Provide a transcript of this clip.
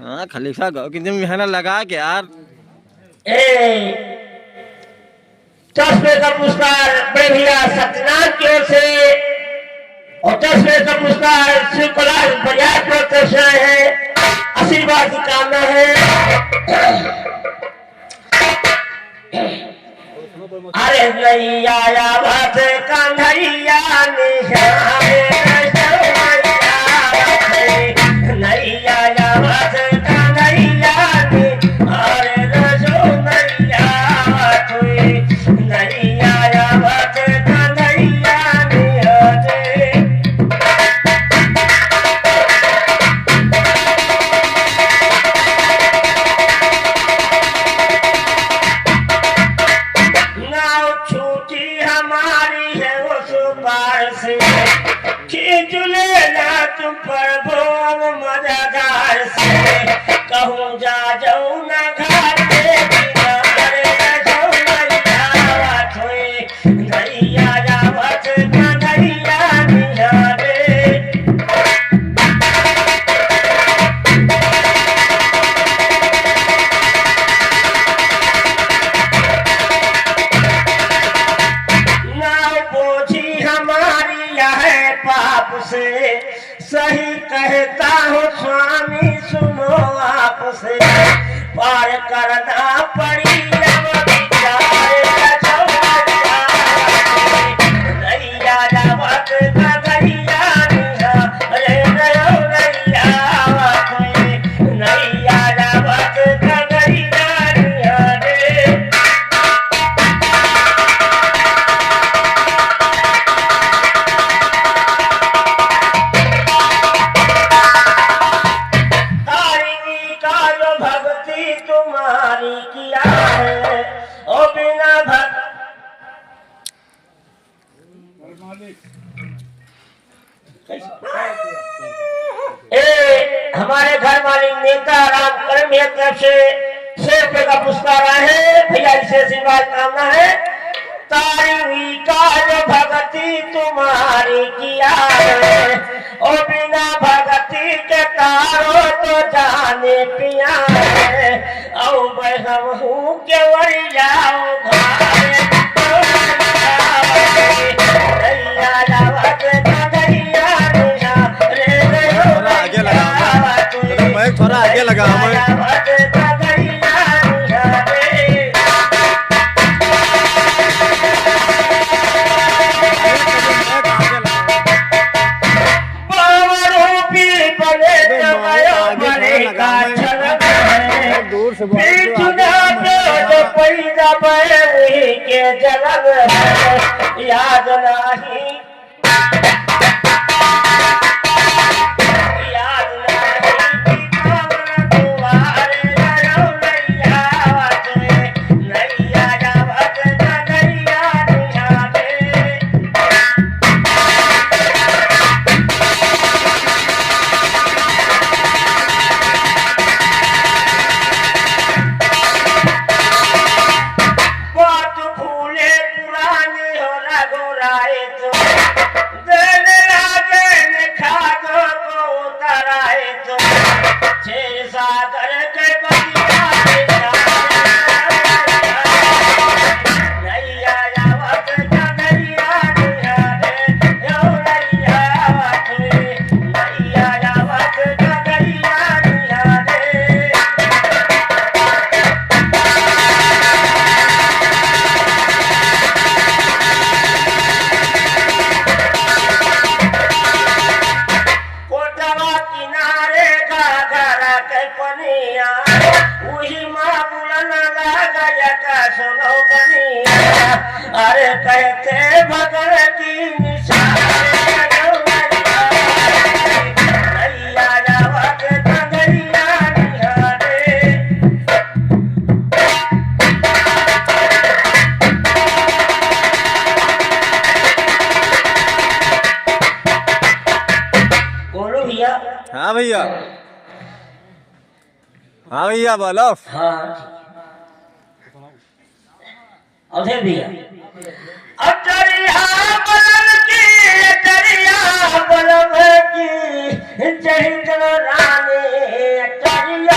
हाँ खलीफा गौ कितनी मेहनत लगा के यार। चश्मे का पुरस्कार बड़े भैया सत्यनारायण की ओर से और चश्मे का पुरस्कार शिव कलाश बजाय प्रदर्शन है, आशीर्वाद की कामना है। अरे नैया आया बात कन्हैया निशाने नैया आया बात कन्हैया अरे रसो नैया नैया आया बात कन्हैया नाव छूटी हमारी है उस पार से खींच लेना तुम पर भोग मजादार से कहूँ जा जाऊँ ना घाटे किनारे जाऊँ नैया थोए नैया जावत कन्हैया निहारे नाव बोझी हमारी है पाप से सही कहता हूँ स्वामी सुनो आपसे पार करना पड़ी अब विचार नैया जावत कन्हैया अरे नैया नैया जावत कन्हैया रे तुम्हारी किया है ओ बिना भक्त हमारे घर मालिक नेता राम करण भैया तरफ से 100 रुपए का पुरस्कार आया है, भैया से आशीर्वाद कामना है। तारी का जो भक्ति तुम्हारी किया है ओ बिना भक्ति के तारो तो जाने पिया है औ हम हूँ के वरी जाओ घारे नैया जावत कन्हैया रे थोड़ा आगे लगा मैं, थोड़ा आगे लगा मैं। जावत कन्हैया पीछुना जो पैदा वही के जगत याद नहीं याद नहीं तुम्हारे नैया नैया जावत नैया अरे कहते भगल की निशान नैया जावत नैया निहारे बोलो भैया। हाँ भैया, हाँ भैया बोलो। हाँ अवधेश भैया अटरिया बलम की अटरिया बलम की जहिंद रानी अटरिया